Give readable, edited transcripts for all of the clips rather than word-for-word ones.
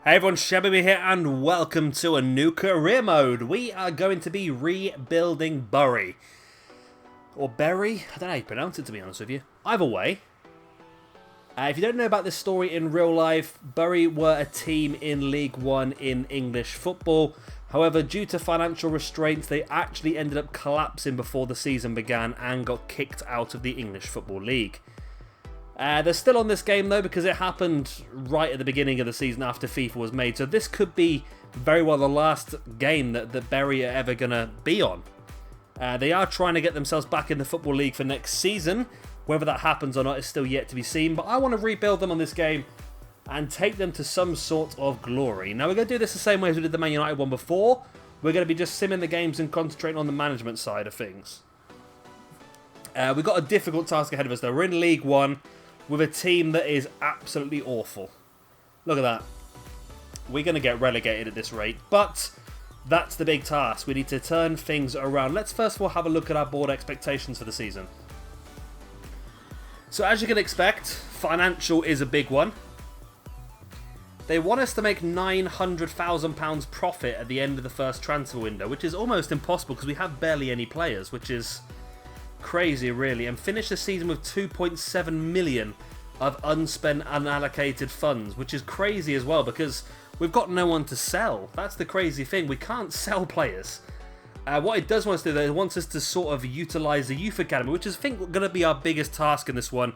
Hey everyone, Shabby here and welcome to a new career mode. We are going to be rebuilding Bury. Or Berry? I don't know how you pronounce it, to be honest with you. Either way, if you don't know about this story in real life, Bury were a team in League One in English football. However, due to financial restraints, they actually ended up collapsing before the season began and got kicked out of the English Football League. They're still on this game though because it happened right at the beginning of the season after FIFA was made. So this could be very well the last game that Bury are ever going to be on. They are trying to get themselves back in the Football League for next season. Whether that happens or not is still yet to be seen. But I want to rebuild them on this game and take them to some sort of glory. Now we're going to do this the same way as we did the Man United one before. We're going to be just simming the games and concentrating on the management side of things. We've got a difficult task ahead of us though. We're in League One with a team that is absolutely awful. Look at that. We're going to get relegated at this rate, but that's the big task. We need to turn things around. Let's first of all have a look at our board expectations for the season. So as you can expect, financial is a big one. They want us to make £900,000 profit at the end of the first transfer window, which is almost impossible because we have barely any players, which is crazy really, and finish the season with 2.7 million of unspent unallocated funds, which is crazy as well because we've got no one to sell. That's the crazy thing, we can't sell players. What it does want us to do though, it wants us to sort of utilise the youth academy, which is I think going to be our biggest task in this one.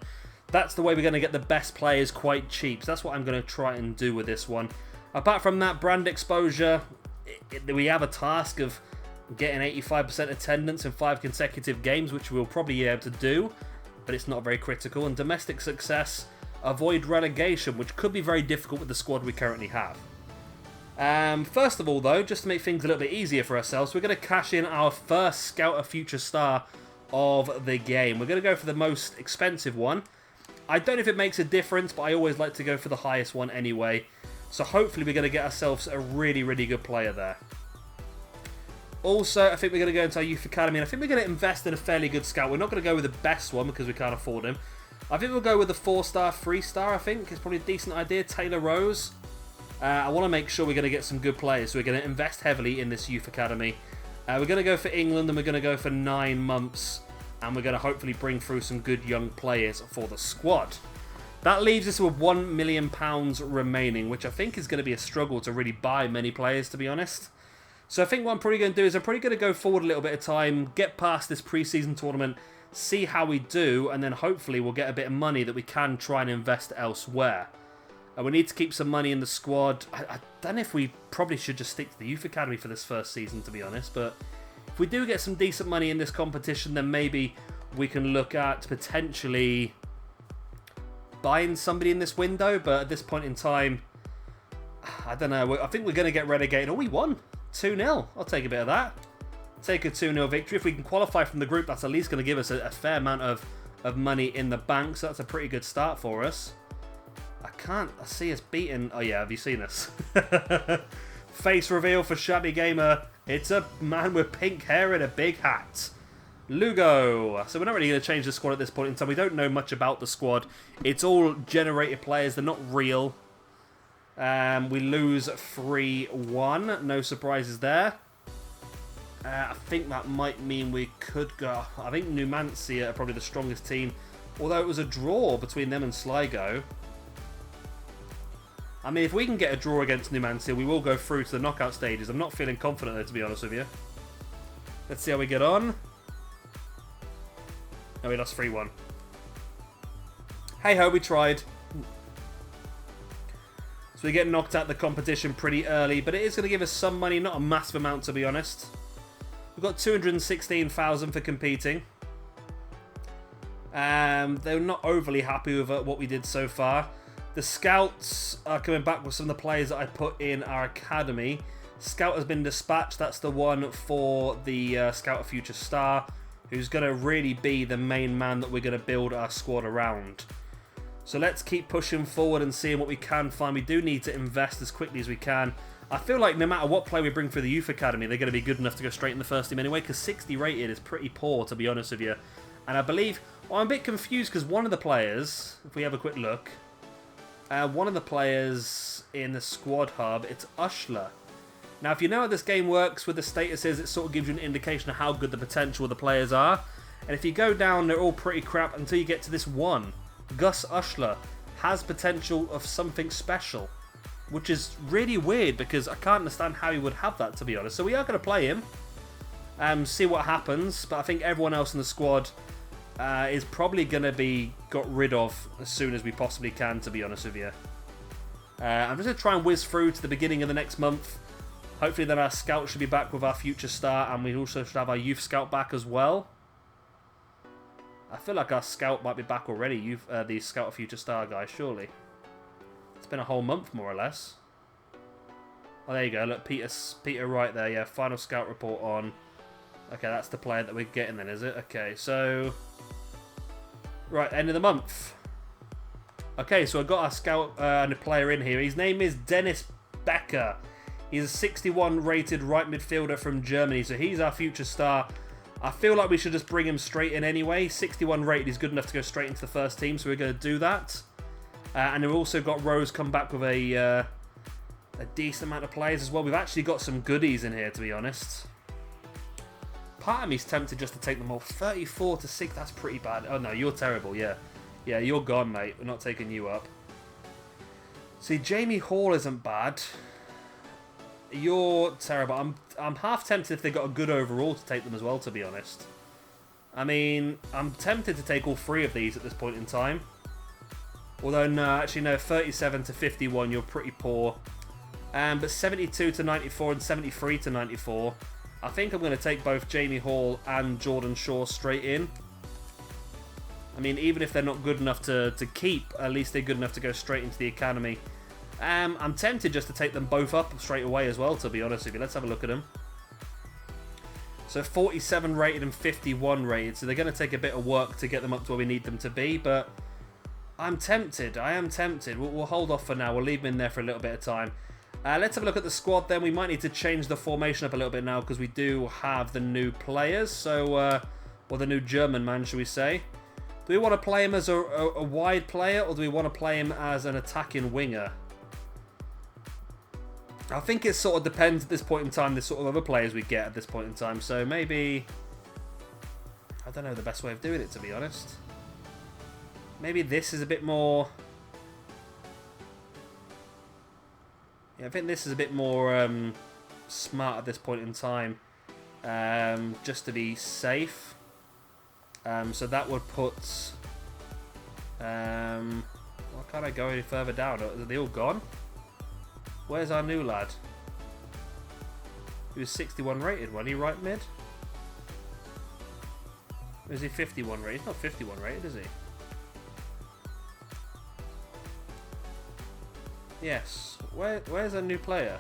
That's the way we're going to get the best players quite cheap, so that's what I'm going to try and do with this one. Apart from that, brand exposure, we have a task of getting 85% attendance in 5 consecutive games, which we'll probably be able to do, but it's not very critical. And domestic success, avoid relegation, which could be very difficult with the squad we currently have. First of all, though, just to make things a little bit easier for ourselves, we're going to cash in our first Scout a Future Star of the game. We're going to go for the most expensive one. I don't know if it makes a difference, but I always like to go for the highest one anyway. So hopefully we're going to get ourselves a really, really good player there. Also, I think we're going to go into our youth academy, and I think we're going to invest in a fairly good scout. We're not going to go with the best one because we can't afford him. I think we'll go with the 4-star, 3-star, I think. It's probably a decent idea. Taylor Rose. I want to make sure we're going to get some good players, so we're going to invest heavily in this youth academy. We're going to go for England, and we're going to go for 9 months, and we're going to hopefully bring through some good young players for the squad. That leaves us with £1 million remaining, which I think is going to be a struggle to really buy many players, to be honest. So I think what I'm probably going to do is I'm probably going to go forward a little bit of time, get past this pre-season tournament, see how we do, and then hopefully we'll get a bit of money that we can try and invest elsewhere. We need to keep some money in the squad. I don't know if we probably should just stick to the youth academy for this first season, to be honest, but if we do get some decent money in this competition, then maybe we can look at potentially buying somebody in this window, but at this point in time, I don't know. I think we're going to get relegated. Oh, we won 2-0. I'll take a bit of that. Take a 2-0 victory. If we can qualify from the group, that's at least going to give us a fair amount of money in the bank, so that's a pretty good start for us. I see us beating... Oh yeah, have you seen us? Face reveal for Shabby Gamer. It's a man with pink hair and a big hat. Lugo. So we're not really going to change the squad at this point in time. We don't know much about the squad. It's all generated players. They're not real. We lose 3-1. No surprises there. I think that might mean we could go... I think Numancia are probably the strongest team. Although it was a draw between them and Sligo. I mean, if we can get a draw against Numancia, we will go through to the knockout stages. I'm not feeling confident though, to be honest with you. Let's see how we get on. No, we lost 3-1. Hey ho, we tried. So we get knocked out the competition pretty early, but it is going to give us some money, not a massive amount to be honest. We've got 216,000 for competing. They're not overly happy with what we did so far. The scouts are coming back with some of the players that I put in our academy. Scout has been dispatched. That's the one for the Scout a Future Star, who's going to really be the main man that we're going to build our squad around. So let's keep pushing forward and seeing what we can find. We do need to invest as quickly as we can. I feel like no matter what player we bring through the youth academy, they're going to be good enough to go straight in the first team anyway, because 60 rated is pretty poor, to be honest with you. And I believe... Well, I'm a bit confused because one of the players, if we have a quick look... one of the players in the squad hub, it's Ushler. Now, if you know how this game works with the statuses, it sort of gives you an indication of how good the potential of the players are. And if you go down, they're all pretty crap until you get to this one. Gus Ushler has potential of something special, which is really weird because I can't understand how he would have that, to be honest. So we are going to play him, see what happens. But I think everyone else in the squad is probably going to be got rid of as soon as we possibly can, to be honest with you. I'm just going to try and whiz through to the beginning of the next month. Hopefully then our scout should be back with our future star, and we also should have our youth scout back as well. I feel like our scout might be back already, the scout of future star guy, surely. It's been a whole month, more or less. Oh, there you go. Look, Peter right there. Yeah, final scout report on. Okay, that's the player that we're getting then, is it? Okay, so... Right, end of the month. Okay, so I've got our scout and a player in here. His name is Dennis Becker. He's a 61 rated right midfielder from Germany, so he's our future star. I feel like we should just bring him straight in anyway. 61 rated is good enough to go straight into the first team, so we're going to do that. And we've also got Rose come back with a decent amount of players as well. We've actually got some goodies in here, to be honest. Part of me's tempted just to take them all. 34 to 6, that's pretty bad. Oh no, you're terrible, yeah. Yeah, you're gone, mate. We're not taking you up. See, Jamie Hall isn't bad. You're terrible. I'm half tempted if they got a good overall to take them as well, to be honest. I mean, I'm tempted to take all three of these at this point in time. Although, no, actually, no, 37 to 51, you're pretty poor. But 72 to 94 and 73 to 94, I think I'm going to take both Jamie Hall and Jordan Shaw straight in. I mean, even if they're not good enough to keep, at least they're good enough to go straight into the academy. I'm tempted just to take them both up straight away as well, to be honest with you. Let's have a look at them. So 47 rated and 51 rated, so they're going to take a bit of work to get them up to where we need them to be, but I'm tempted. I am tempted. We'll hold off for now. We'll leave them in there for a little bit of time. Let's have a look at the squad then. We might need to change the formation up a little bit now because we do have the new players, so or the new German man, should we say. Do we want to play him as a wide player, or do we want to play him as an attacking winger? I think it sort of depends at this point in time, the sort of other players we get at this point in time. So maybe... I don't know the best way of doing it, to be honest. Maybe this is a bit more... Yeah, I think this is a bit more smart at this point in time. Just to be safe. So that would put... why can't I go any further down? Are they all gone? Where's our new lad? He was 61 rated, wasn't he? Right mid? Or is he 51 rated? He's not 51 rated, is he? Yes. Where's our new player?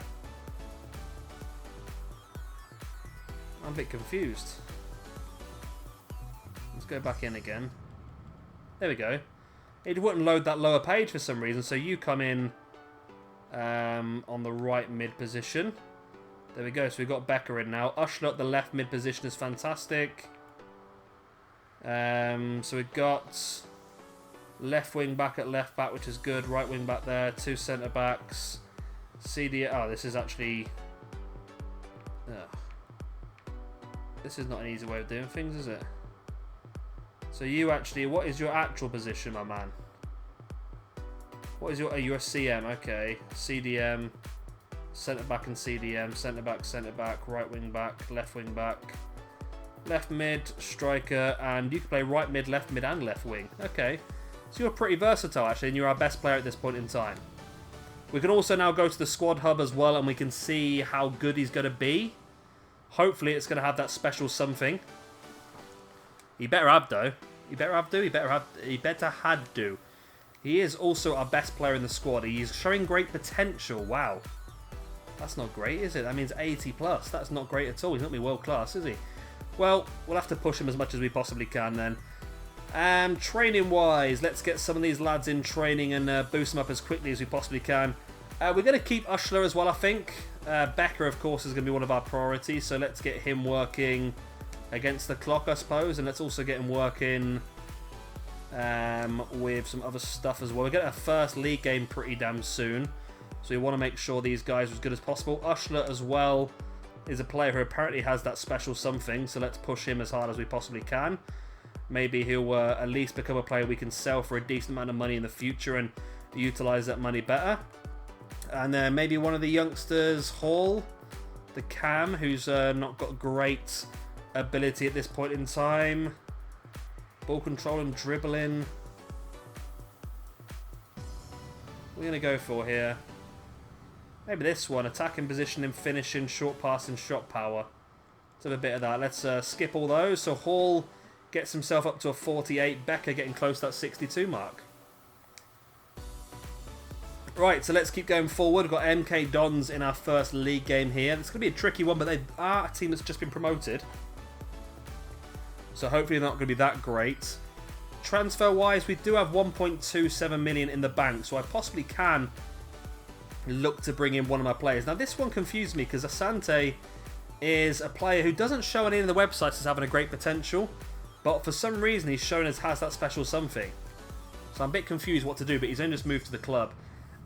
I'm a bit confused. Let's go back in again. There we go. It wouldn't load that lower page for some reason, so you come in on the right mid position. There we go, so we've got Becker in now. Ushler at the left mid position is fantastic. So we've got left wing back at left back, which is good. Right wing back there, two centre backs. CD. Oh, this is actually... This is not an easy way of doing things, is it? So you actually... What is your actual position, my man? What is your... you're a CM, okay. CDM, centre back and CDM, centre back, right wing back, left mid, striker, and you can play right mid, and left wing. Okay. So you're pretty versatile, actually, and you're our best player at this point in time. We can also now go to the squad hub as well, and we can see how good he's going to be. Hopefully it's going to have that special something. He better have, though. He better have do. He better had do. He is also our best player in the squad. He's showing great potential. Wow. That's not great, is it? That means 80 plus. That's not great at all. He's not going to be world class, is he? Well, we'll have to push him as much as we possibly can then. Training-wise, let's get some of these lads in training and boost them up as quickly as we possibly can. We're going to keep Ushler as well, I think. Becker, of course, is going to be one of our priorities, so let's get him working against the clock, I suppose, and let's also get him working with some other stuff as well. We're getting our first league game pretty damn soon, so we want to make sure these guys are as good as possible. Ushler as well is a player who apparently has that special something, so let's push him as hard as we possibly can. Maybe he'll at least become a player we can sell for a decent amount of money in the future and utilise that money better. And then maybe one of the youngsters, Hall, the Cam, who's not got great ability at this point in time. Ball control and dribbling. We're going to go for here. Maybe this one, attacking positioning, finishing, short passing, shot power. Let's have a bit of that. Let's skip all those. So Hall gets himself up to a 48. Becker getting close to that 62 mark. Right, so let's keep going forward. We've got MK Dons in our first league game here. It's going to be a tricky one, but they are a team that's just been promoted. So hopefully they're not going to be that great. Transfer-wise, we do have 1.27 million in the bank, so I possibly can look to bring in one of my players. Now, this one confused me because Asante is a player who doesn't show any of the websites as having a great potential, but for some reason he's shown as has that special something. So I'm a bit confused what to do, but he's only just moved to the club.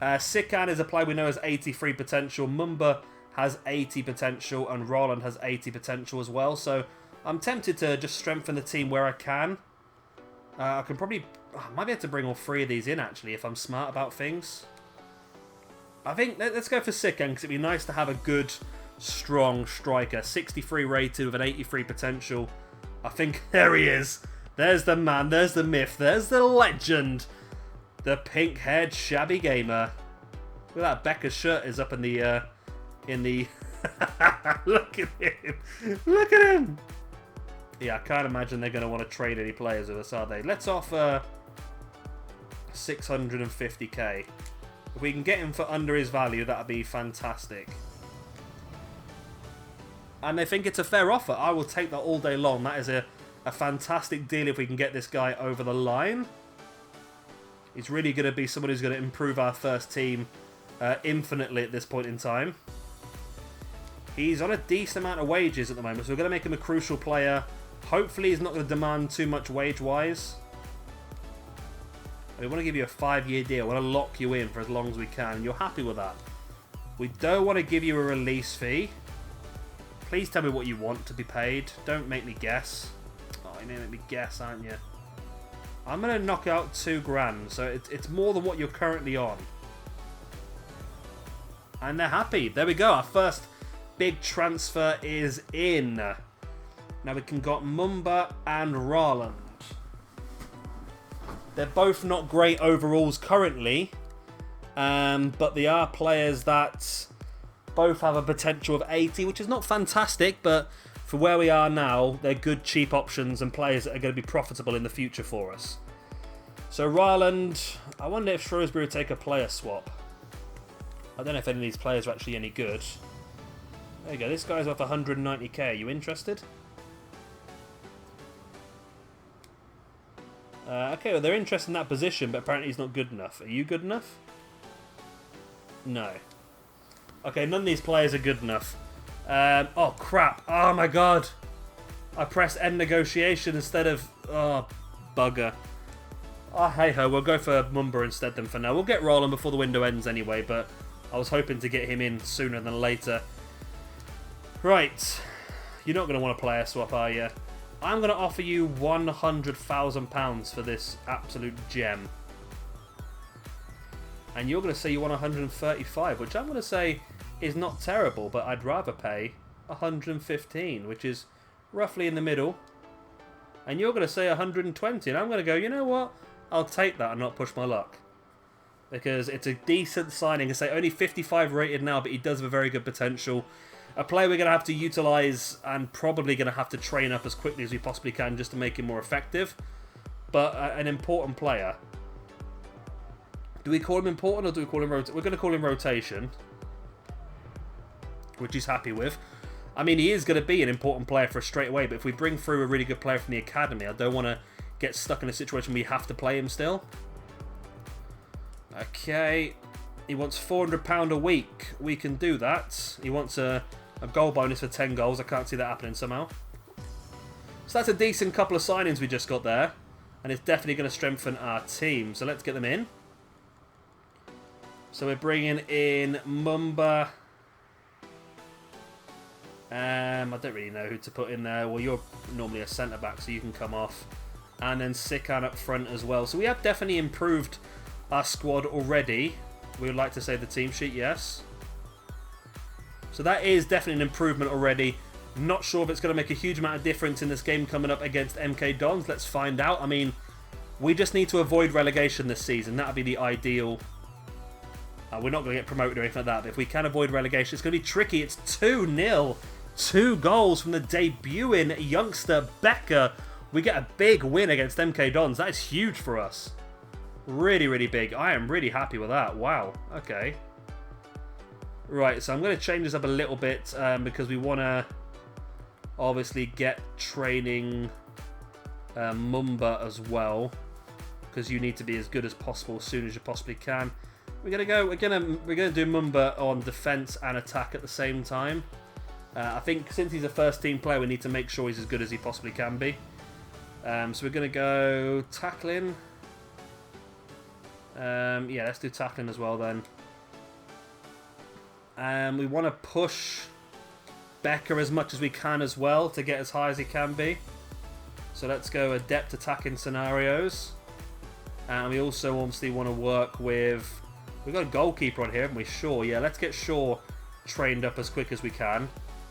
Sikan is a player we know has 83 potential. Mumba has 80 potential, and Roland has 80 potential as well. So I'm tempted to just strengthen the team where I can. I can probably... I might be able to bring all three of these in, actually, if I'm smart about things. I think let's go for Sikan, because it'd be nice to have a good, strong striker. 63 rated with an 83 potential. I think... There he is. There's the man. There's the myth. There's the legend. The pink-haired shabby gamer. Look at that. Becker's shirt is up in the... Look at him. Look at him. Yeah, I can't imagine they're going to want to trade any players with us, are they? Let's offer 650k. If we can get him for under his value, that would be fantastic. And they think it's a fair offer. I will take that all day long. That is a fantastic deal if we can get this guy over the line. He's really going to be someone who's going to improve our first team infinitely at this point in time. He's on a decent amount of wages at the moment, so we're going to make him a crucial player. Hopefully he's not going to demand too much wage-wise. We want to give you a 5-year deal. We want to lock you in for as long as we can. You're happy with that. We don't want to give you a release fee. Please tell me what you want to be paid. Don't make me guess. Oh, you're going to make me guess, aren't you? I'm going to knock out $2,000, so it's more than what you're currently on. And they're happy. There we go. Our first big transfer is in. Now we can got Mumba and Roland. They're both not great overalls currently, but they are players that both have a potential of 80, which is not fantastic, but for where we are now, they're good cheap options and players that are going to be profitable in the future for us. So Roland, I wonder if Shrewsbury would take a player swap. I don't know if any of these players are actually any good. There you go, this guy's worth 190k. Are you interested? Okay, well, they're interested in that position, but apparently he's not good enough. Are you good enough? No. Okay, none of these players are good enough. Oh, crap. Oh, my God. I pressed end negotiation instead of... Oh, bugger. Oh, hey-ho, we'll go for Mumba instead then for now. We'll get Roland before the window ends anyway, but I was hoping to get him in sooner than later. Right. You're not going to want a player swap, are you? I'm going to offer you £100,000 for this absolute gem. And you're going to say you want 135, which I'm going to say is not terrible, but I'd rather pay 115, which is roughly in the middle. And you're going to say 120, and I'm going to go, you know what? I'll take that and not push my luck. Because it's a decent signing. I say only 55 rated now, but he does have a very good potential. A player we're going to have to utilise and probably going to have to train up as quickly as we possibly can just to make him more effective. But an important player. Do we call him important or do we call him rotation? We're going to call him rotation. Which he's happy with. I mean, he is going to be an important player for us straight away. But if we bring through a really good player from the academy, I don't want to get stuck in a situation where we have to play him still. Okay. He wants £400 a week. We can do that. He wants a goal bonus for 10 goals. I can't see that happening somehow. So that's a decent couple of signings we just got there. And it's definitely going to strengthen our team. So let's get them in. So we're bringing in Mumba. I don't really know who to put in there. Well, you're normally a centre-back, so you can come off. And then Sikan up front as well. So we have definitely improved our squad already. We would like to say the team sheet, yes. So that is definitely an improvement already. Not sure if it's going to make a huge amount of difference in this game coming up against MK Dons. Let's find out. I mean, we just need to avoid relegation this season. That would be the ideal. We're not going to get promoted or anything like that. But if we can avoid relegation, it's going to be tricky. It's 2-0. 2 goals from the debuting youngster Becker. We get a big win against MK Dons. That is huge for us. Really, really big. I am really happy with that. Wow. Okay. Right, so I'm going to change this up a little bit because we want to obviously get training Mumba as well, because you need to be as good as possible as soon as you possibly can. We're gonna do Mumba on defense and attack at the same time. I think since he's a first team player, we need to make sure he's as good as he possibly can be. So we're gonna go tackling. Yeah, let's do tackling as well then. We want to push Becker as much as we can as well to get as high as he can be. So let's go adept attacking scenarios. And we also obviously want to work with... We've got a goalkeeper on here, haven't we? Shaw. Yeah, let's get Shaw trained up as quick as we can,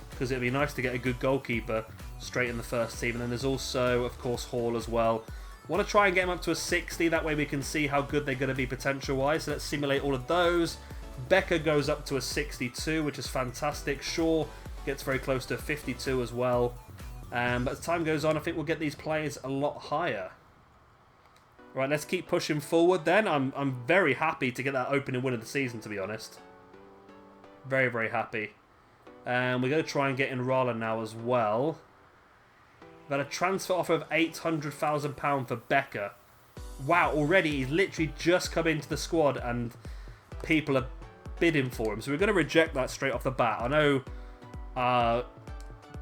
because it'd be nice to get a good goalkeeper straight in the first team. And then there's also, of course, Hall as well. Want to try and get him up to a 60. That way we can see how good they're going to be potential-wise. So let's simulate all of those. Becker goes up to a 62, which is fantastic. Shaw gets very close to a 52 as well. But as time goes on, I think we'll get these players a lot higher. Right, let's keep pushing forward then. I'm very happy to get that opening win of the season, to be honest. Very, very happy. And we're going to try and get in Rala now as well. We've got a transfer offer of £800,000 for Becker. Wow, already he's literally just come into the squad and people are bidding for him. So we're going to reject that straight off the bat. I know our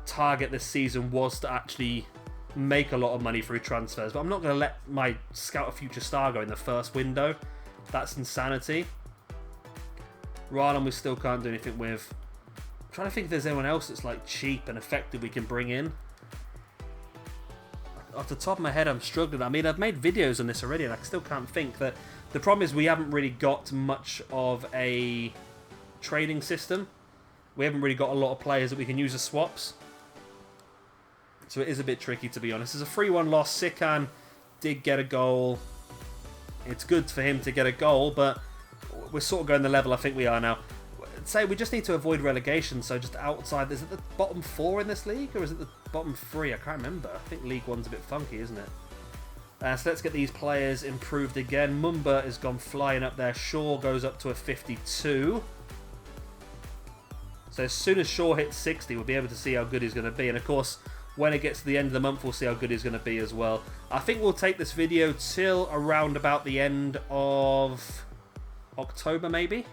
target this season was to actually make a lot of money through transfers, but I'm not going to let my scout a future star go in the first window. That's insanity. Rylan we still can't do anything with. I'm trying to think if there's anyone else that's like cheap and effective we can bring in. Off the top of my head, I'm struggling. I mean, I've made videos on this already and I still can't think. That the problem is we haven't really got much of a trading system. We haven't really got a lot of players that we can use as swaps. So it is a bit tricky, to be honest. It's a 3-1 loss. Sikan did get a goal. It's good for him to get a goal, but we're sort of going the level I think we are now. Say we just need to avoid relegation, so just outside. Is it the bottom 4 in this league, or is it the bottom 3? I can't remember. I think League 1's a bit funky, isn't it? So let's get these players improved again. Mumba has gone flying up there. Shaw goes up to a 52. So as soon as Shaw hits 60, we'll be able to see how good he's going to be. And of course, when it gets to the end of the month, we'll see how good he's going to be as well. I think we'll take this video till around about the end of October, maybe?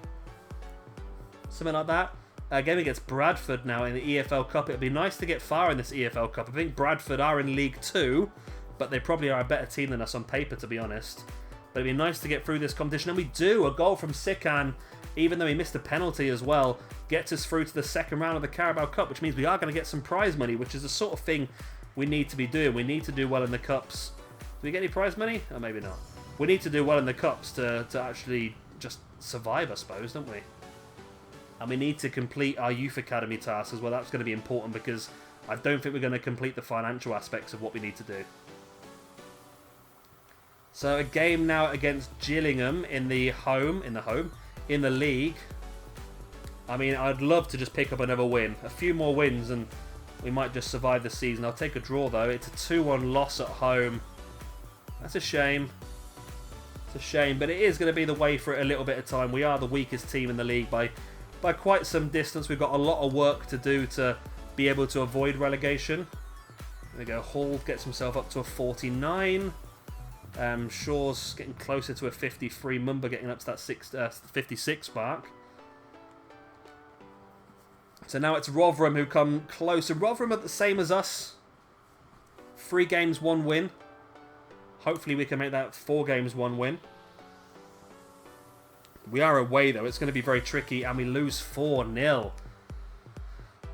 Something like that. Game against Bradford now in the EFL Cup. It'd be nice to get far in this EFL Cup. I think Bradford are in League 2, but they probably are a better team than us on paper, to be honest. But it'd be nice to get through this competition. And we do. A goal from Sikan, even though he missed a penalty as well, gets us through to the second round of the Carabao Cup, which means we are going to get some prize money, which is the sort of thing we need to be doing. We need to do well in the Cups. Do we get any prize money? Or maybe not. We need to do well in the Cups to actually just survive, I suppose, don't we? And we need to complete our Youth Academy task as well. That's going to be important because I don't think we're going to complete the financial aspects of what we need to do. So a game now against Gillingham in the league. I mean, I'd love to just pick up another win. A few more wins and we might just survive the season. I'll take a draw though. It's a 2-1 loss at home. That's a shame. It's a shame, but it is going to be the way for it a little bit of time. We are the weakest team in the league by quite some distance. We've got a lot of work to do to be able to avoid relegation. There we go. Hall gets himself up to a 49. Shaw's getting closer to a 53. Mumba getting up to that 56 mark. So now it's Rotherham who come closer. Rotherham are the same as us. 3 games, 1 win. Hopefully we can make that 4 games 1 win. We are away though. It's going to be very tricky and we lose 4-0.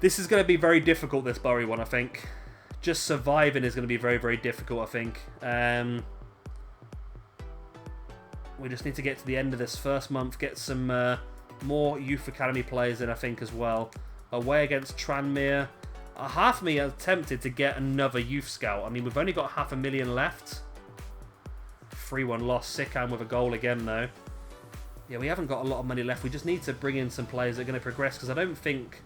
This is going to be very difficult, this Bury one, I think. Just surviving is going to be very, very difficult, I think. We just need to get to the end of this first month, get some more Youth Academy players in, I think, as well. Away against Tranmere. Half of me are tempted to get another Youth Scout. I mean, we've only got 500,000 left. 3-1 loss. Sikkan with a goal again, though. Yeah, we haven't got a lot of money left. We just need to bring in some players that are going to progress, because I don't think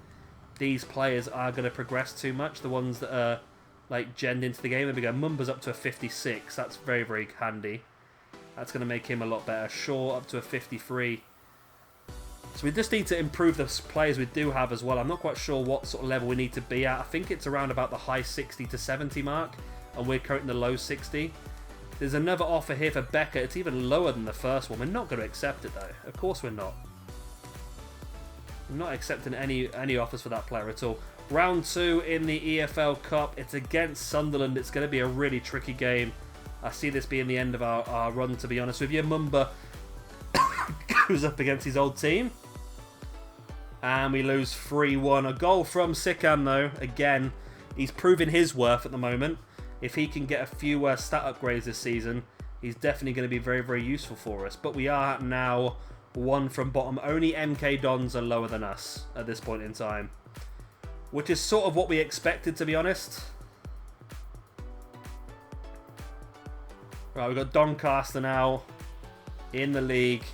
these players are going to progress too much. The ones that are, like, genned into the game. There we go. Mumba's up to a 56. That's very, very handy. That's going to make him a lot better. Shaw up to a 53. So we just need to improve the players we do have as well. I'm not quite sure what sort of level we need to be at. I think it's around about the high 60 to 70 mark. And we're currently in the low 60. There's another offer here for Becker. It's even lower than the first one. We're not going to accept it, though. Of course we're not. I'm not accepting any offers for that player at all. Round 2 in the EFL Cup. It's against Sunderland. It's going to be a really tricky game. I see this being the end of our run, to be honest with you. Mumba goes up against his old team. And we lose 3-1. A goal from Sikkan, though. Again, he's proving his worth at the moment. If he can get a few stat upgrades this season, he's definitely going to be very, very useful for us. But we are now 1 from bottom. Only MK Dons are lower than us at this point in time. Which is sort of what we expected, to be honest. Right, we've got Doncaster now in the league.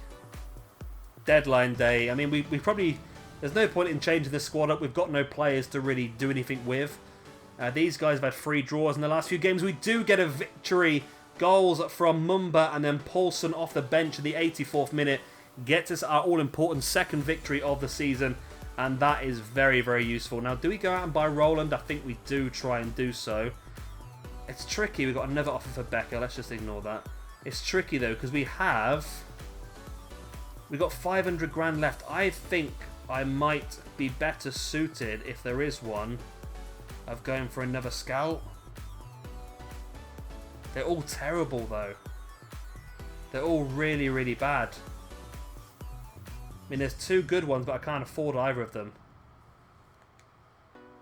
Deadline day. I mean, we probably... There's no point in changing the squad up. We've got no players to really do anything with. These guys have had 3 draws in the last few games. We do get a victory. Goals from Mumba and then Paulson off the bench in the 84th minute. Gets us our all-important second victory of the season. And that is very, very useful. Now, do we go out and buy Roland? I think we do try and do so. It's tricky. We've got another offer for Becker. Let's just ignore that. It's tricky, though, because we've got 500 grand left. I think I might be better suited, if there is one, of going for another scout. They're all terrible, though. They're all really, really bad. I mean, there's 2 good ones, but I can't afford either of them.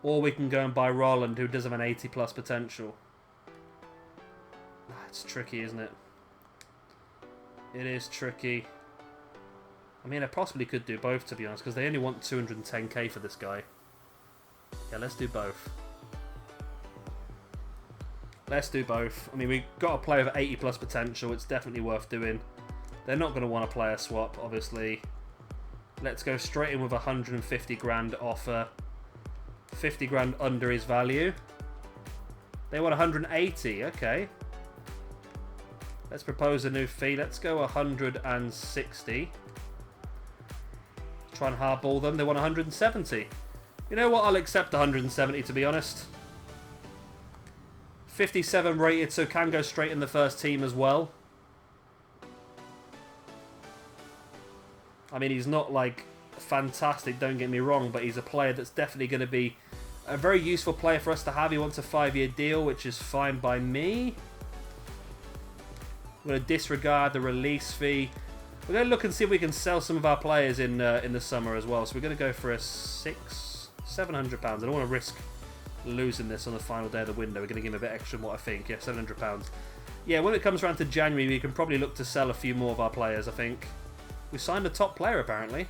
Or we can go and buy Roland, who does have an 80+ potential. It's tricky, isn't it? It is tricky. I mean, I possibly could do both, to be honest, because they only want 210k for this guy. Yeah, let's do both. Let's do both. I mean, we've got a player with 80+ potential. It's definitely worth doing. They're not going to want a player swap, obviously. Let's go straight in with a 150 grand offer. 50 grand under his value. They want 180. Okay. Let's propose a new fee. Let's go 160. Try and hardball them. They want 170. You know what? I'll accept 170, to be honest. 57 rated, so can go straight in the first team as well. I mean, he's not, like, fantastic, don't get me wrong, but he's a player that's definitely going to be a very useful player for us to have. He wants a 5-year deal, which is fine by me. We're going to disregard the release fee. We're going to look and see if we can sell some of our players in the summer as well. So we're going to go for a £700. I don't want to risk losing this on the final day of the window. We're going to give him a bit extra than what I think. Yeah, £700. Yeah, when it comes around to January, we can probably look to sell a few more of our players, I think. We signed a top player, apparently.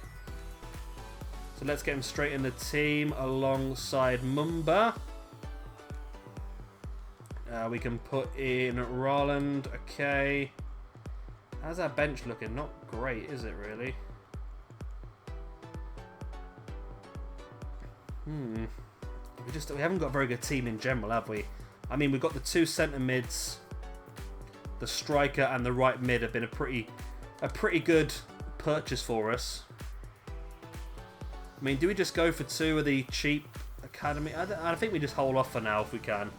So let's get him straight in the team alongside Mumba. We can put in Roland. Okay. How's our bench looking? Not great, is it, really? We haven't got a very good team in general, have we? I mean, we've got the 2 centre mids. The striker and the right mid have been a pretty good purchase for us. I mean, do we just go for 2 of the cheap academy? I think we just hold off for now if we can.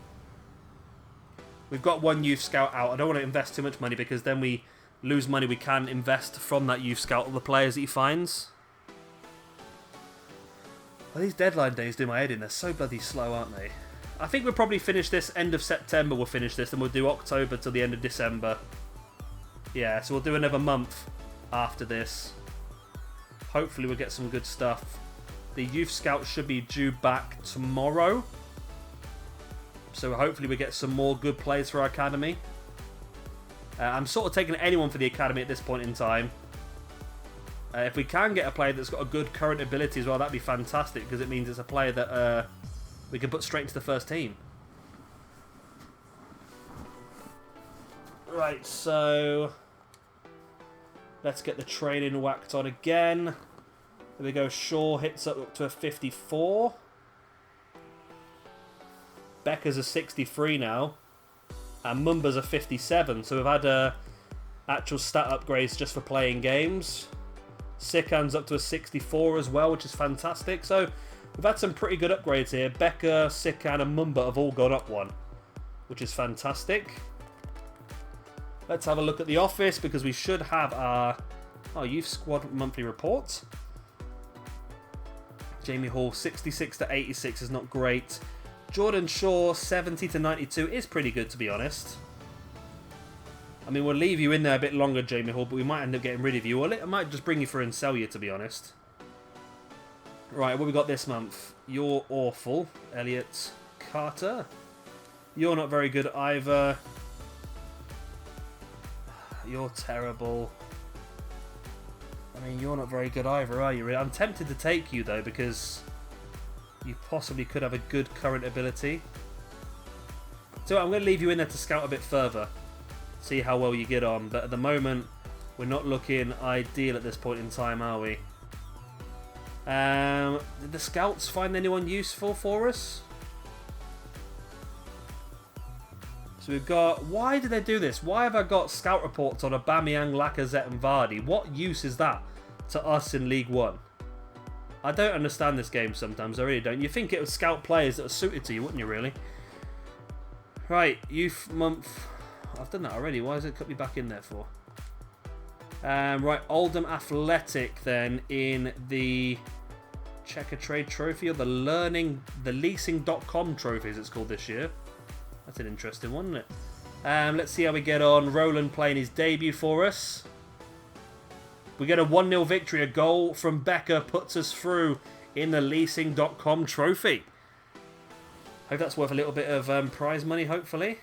We've got 1 youth scout out. I don't want to invest too much money because then we lose money we can invest from that youth scout of the players that he finds. Well, these deadline days do my head in. They're so bloody slow, aren't they? I think we'll probably finish this end of September. We'll finish this, and we'll do October till the end of December. Yeah, so we'll do another month after this. Hopefully we'll get some good stuff. The Youth Scouts should be due back tomorrow. So hopefully we get some more good players for our academy. I'm sort of taking anyone for the academy at this point in time. If we can get a player that's got a good current ability as well, that'd be fantastic, because it means it's a player that we can put straight into the first team. Right, so let's get the training whacked on again. There we go. Shaw hits up to a 54. Becker's a 63 now. And Mumba's a 57. So we've had actual stat upgrades just for playing games. Sikkan's up to a 64 as well, which is fantastic. So we've had some pretty good upgrades here. Becker, Sikkan and Mumba have all gone up one, which is fantastic. Let's have a look at the office, because we should have our youth squad monthly report. Jamie Hall 66 to 86 is not great. Jordan Shaw 70 to 92 is pretty good, to be honest. I mean, we'll leave you in there a bit longer, Jamie Hall, but we might end up getting rid of you. Or I might just bring you through and sell you, to be honest. Right, what we got this month? You're awful, Elliot Carter. You're not very good either. You're terrible. I mean, you're not very good either, are you? I'm tempted to take you, though, because you possibly could have a good current ability. So I'm going to leave you in there to scout a bit further. See how well you get on. But at the moment, we're not looking ideal at this point in time, are we? Did the scouts find anyone useful for us? So we've got... Why did they do this? Why have I got scout reports on Aubameyang, Lacazette and Vardy? What use is that to us in League One? I don't understand this game sometimes. I really don't. You think it would scout players that are suited to you, wouldn't you, really? Right, youth month... I've done that already. Why has it cut me back in there for? Right, Oldham Athletic then in the Checker Trade Trophy, or the Leasing.com Trophy as it's called this year. That's an interesting one, isn't it? Let's see how we get on. Roland playing his debut for us. We get a 1-0 victory. A goal from Becker puts us through in the Leasing.com Trophy. Hope that's worth a little bit of prize money, hopefully.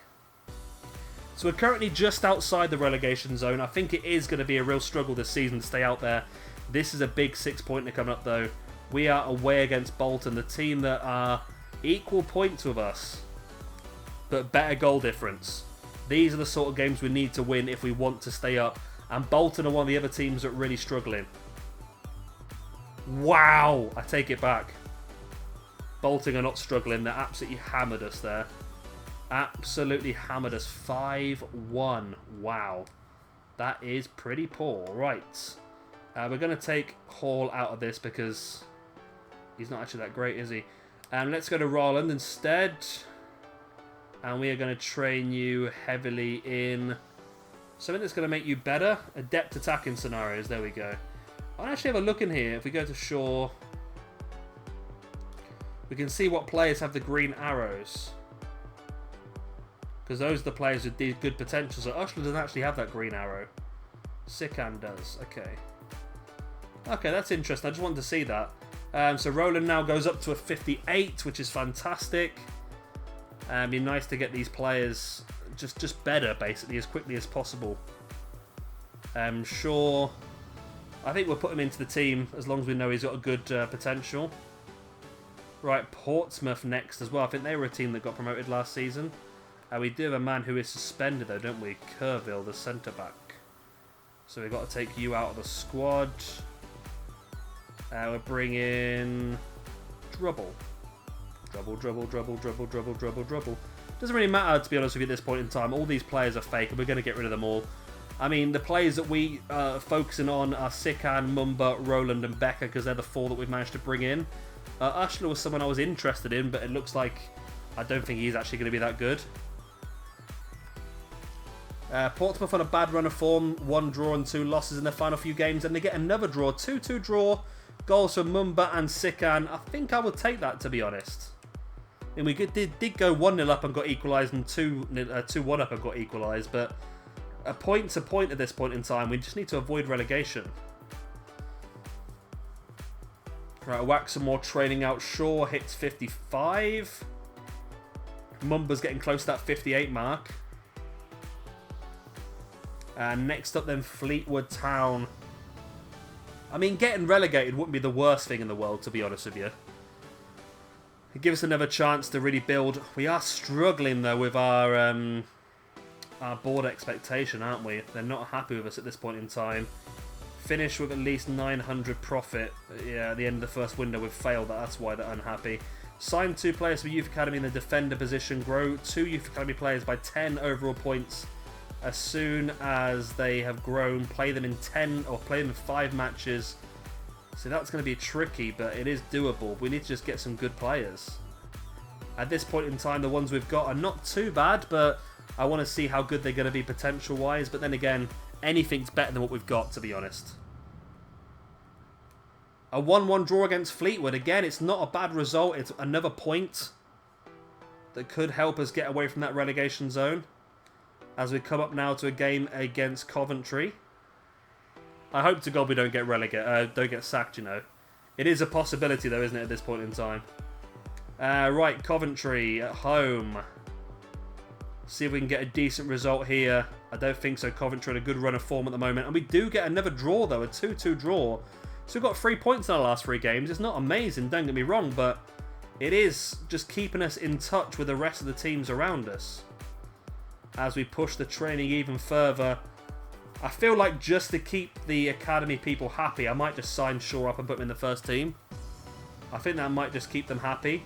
So we're currently just outside the relegation zone. I think it is going to be a real struggle this season to stay out there. This is a big 6-pointer coming up, though. We are away against Bolton, the team that are equal points with us, but better goal difference. These are the sort of games we need to win if we want to stay up. And Bolton are one of the other teams that are really struggling. Wow! I take it back. Bolton are not struggling. They absolutely hammered us there. Absolutely hammered us. 5-1. Wow. That is pretty poor. Right. We're going to take Hall out of this because he's not actually that great, is he? Let's go to Roland instead. And we are going to train you heavily in something that's going to make you better. Adept attacking scenarios. There we go. I'll actually have a look in here. If we go to Shaw, we can see what players have the green arrows, because those are the players with these good potential. So Ushler doesn't actually have that green arrow. Sikkan does. Okay. Okay, that's interesting. I just wanted to see that. So Roland now goes up to a 58, which is fantastic. It'd be nice to get these players just better, basically, as quickly as possible. Shaw, I think we'll put him into the team as long as we know he's got a good potential. Right, Portsmouth next as well. I think they were a team that got promoted last season. We do have a man who is suspended, though, don't we? Kerville, the centre-back. So we've got to take you out of the squad. We're bringing Drubble. Drubble. Doesn't really matter, to be honest with you, at this point in time. All these players are fake, and we're going to get rid of them all. I mean, the players that we are focusing on are Sikkan, Mumba, Roland, and Becker, because they're the 4 that we've managed to bring in. Ushler was someone I was interested in, but it looks like I don't think he's actually going to be that good. Portsmouth on a bad run of form. 1 draw and 2 losses in their final few games, and they get another draw. 2-2 draw. Goals from Mumba and Sikkan. I think I would take that, to be honest. And we did go 1-0 up and got equalised, and 2-1 up and got equalised, but a point to point at this point in time. We just need to avoid relegation. Right, whack some more training out. Shaw hits 55. Mumba's getting close to that 58 mark. And next up then, Fleetwood Town. I mean, getting relegated wouldn't be the worst thing in the world, to be honest with you. It gives us another chance to really build. We are struggling, though, with our board expectation, aren't we? They're not happy with us at this point in time. Finish with at least 900 profit. Yeah, at the end of the first window, we've failed. That's why they're unhappy. Sign 2 players for Youth Academy in the defender position. Grow 2 Youth Academy players by 10 overall points as soon as they have grown. Play them in 10 or play them in 5 matches. So that's going to be tricky, but it is doable. We need to just get some good players. At this point in time, the ones we've got are not too bad, but I want to see how good they're going to be potential-wise. But then again, anything's better than what we've got, to be honest. A 1-1 draw against Fleetwood. Again, it's not a bad result. It's another point that could help us get away from that relegation zone. As we come up now to a game against Coventry. I hope to God we don't get relegated, don't get sacked, you know. It is a possibility, though, isn't it, at this point in time? Right, Coventry at home. See if we can get a decent result here. I don't think so. Coventry in a good run of form at the moment. And we do get another draw, though, a 2-2 draw. So we've got 3 points in our last 3 games. It's not amazing, don't get me wrong, but it is just keeping us in touch with the rest of the teams around us. As we push the training even further. I feel like just to keep the academy people happy, I might just sign Shaw up and put him in the first team. I think that might just keep them happy.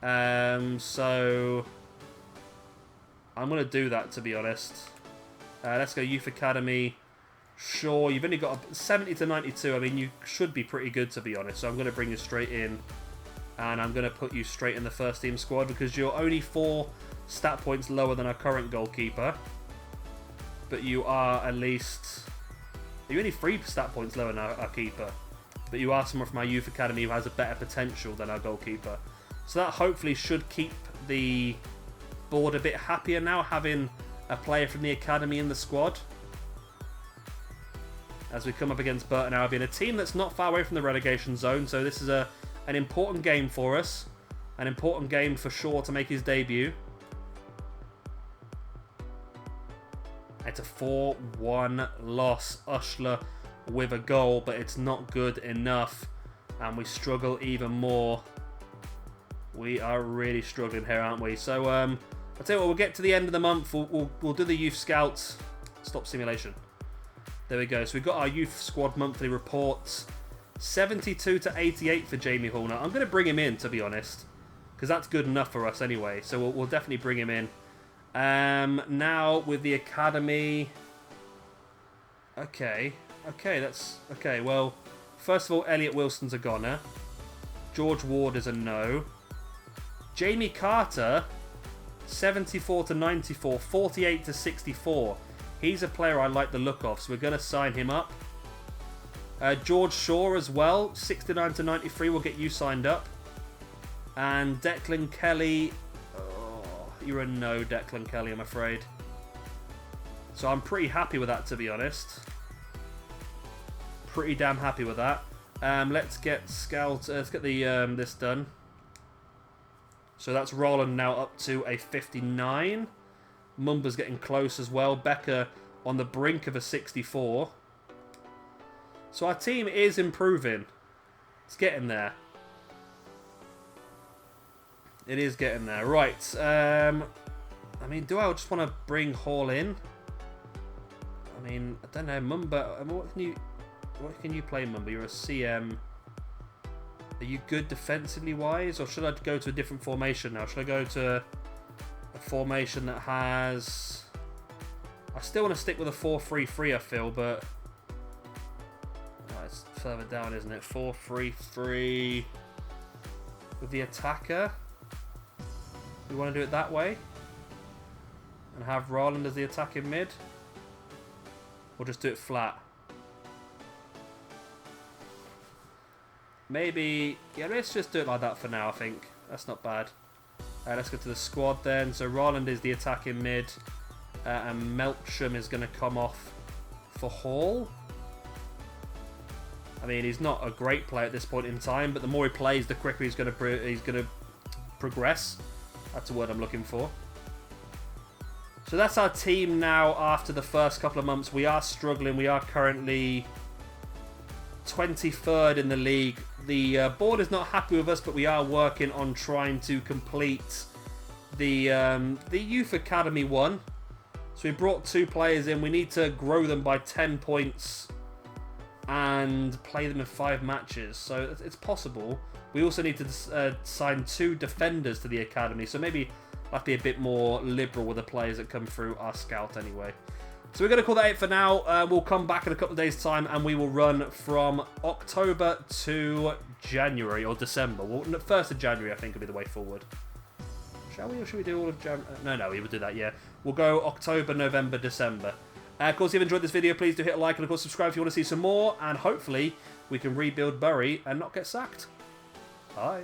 So I'm going to do that, to be honest. Let's go Youth Academy. Shaw, you've only got a 70 to 92. I mean, you should be pretty good, to be honest. So I'm going to bring you straight in. And I'm going to put you straight in the first team squad because you're only 4 stat points lower than our current goalkeeper. But you are at least... You're only 3 stat points lower than our keeper. But you are someone from our Youth Academy who has a better potential than our goalkeeper. So that hopefully should keep the board a bit happier now, having a player from the academy in the squad. As we come up against Burton Albion, a team that's not far away from the relegation zone. So this is an important game for us. An important game for Shaw to make his debut. It's a 4-1 loss. Ushler with a goal, but it's not good enough. And we struggle even more. We are really struggling here, aren't we? So, I'll tell you what, we'll get to the end of the month. We'll do the Youth Scouts. Stop simulation. There we go. So we've got our Youth Squad monthly reports. 72 to 88 for Jamie Horner. I'm going to bring him in, to be honest. Because that's good enough for us anyway. So we'll definitely bring him in. Now with the academy. Okay, that's okay. Well, first of all, Elliot Wilson's a goner. George Ward is a no. Jamie Carter, 74 to 94, 48 to 64. He's a player I like the look of, so we're going to sign him up. George Shaw as well, 69 to 93. We'll get you signed up. And Declan Kelly. You're a no, Declan Kelly, I'm afraid. So I'm pretty happy with that, to be honest. Pretty damn happy with that. Let's get let's get the this done. So that's Roland now up to a 59. Mumba's getting close as well. Becker on the brink of a 64. So our team is improving. It's getting there. It is getting there. Right. I mean, do I just want to bring Hall in? I mean, I don't know. Mumba, what can you play, Mumba? You're a CM. Are you good defensively wise? Or should I go to a different formation now? Should I go to a formation that has... I still want to stick with a 4-3-3, I feel, but... Oh, it's further down, isn't it? 4-3-3 with the attacker. We want to do it that way? And have Roland as the attacking mid? Or just do it flat? maybe... Yeah, let's just do it like that for now, I think. That's not bad. Let's go to the squad then. So Roland is the attacking mid. And Melksham is going to come off for Hall. I mean, he's not a great player at this point in time, but the more he plays, the quicker he's going to progress. That's the word I'm looking for. So that's our team now after the first couple of months. We are struggling. We are currently 23rd in the league. The board is not happy with us, but we are working on trying to complete the Youth Academy one. So we brought 2 players in. We need to grow them by 10 points and play them in 5 matches. So it's possible. We also need to sign 2 defenders to the academy. So maybe I'll have to be a bit more liberal with the players that come through our scout anyway. So we're going to call that it for now. We'll come back in a couple of days' time and we will run from October to January or December. Well, 1st of January, I think, will be the way forward. Shall we, or should we do all of January? No, we will do that, yeah. We'll go October, November, December. Of course, if you've enjoyed this video, please do hit a like and, of course, subscribe if you want to see some more. And hopefully, we can rebuild Bury and not get sacked. Bye.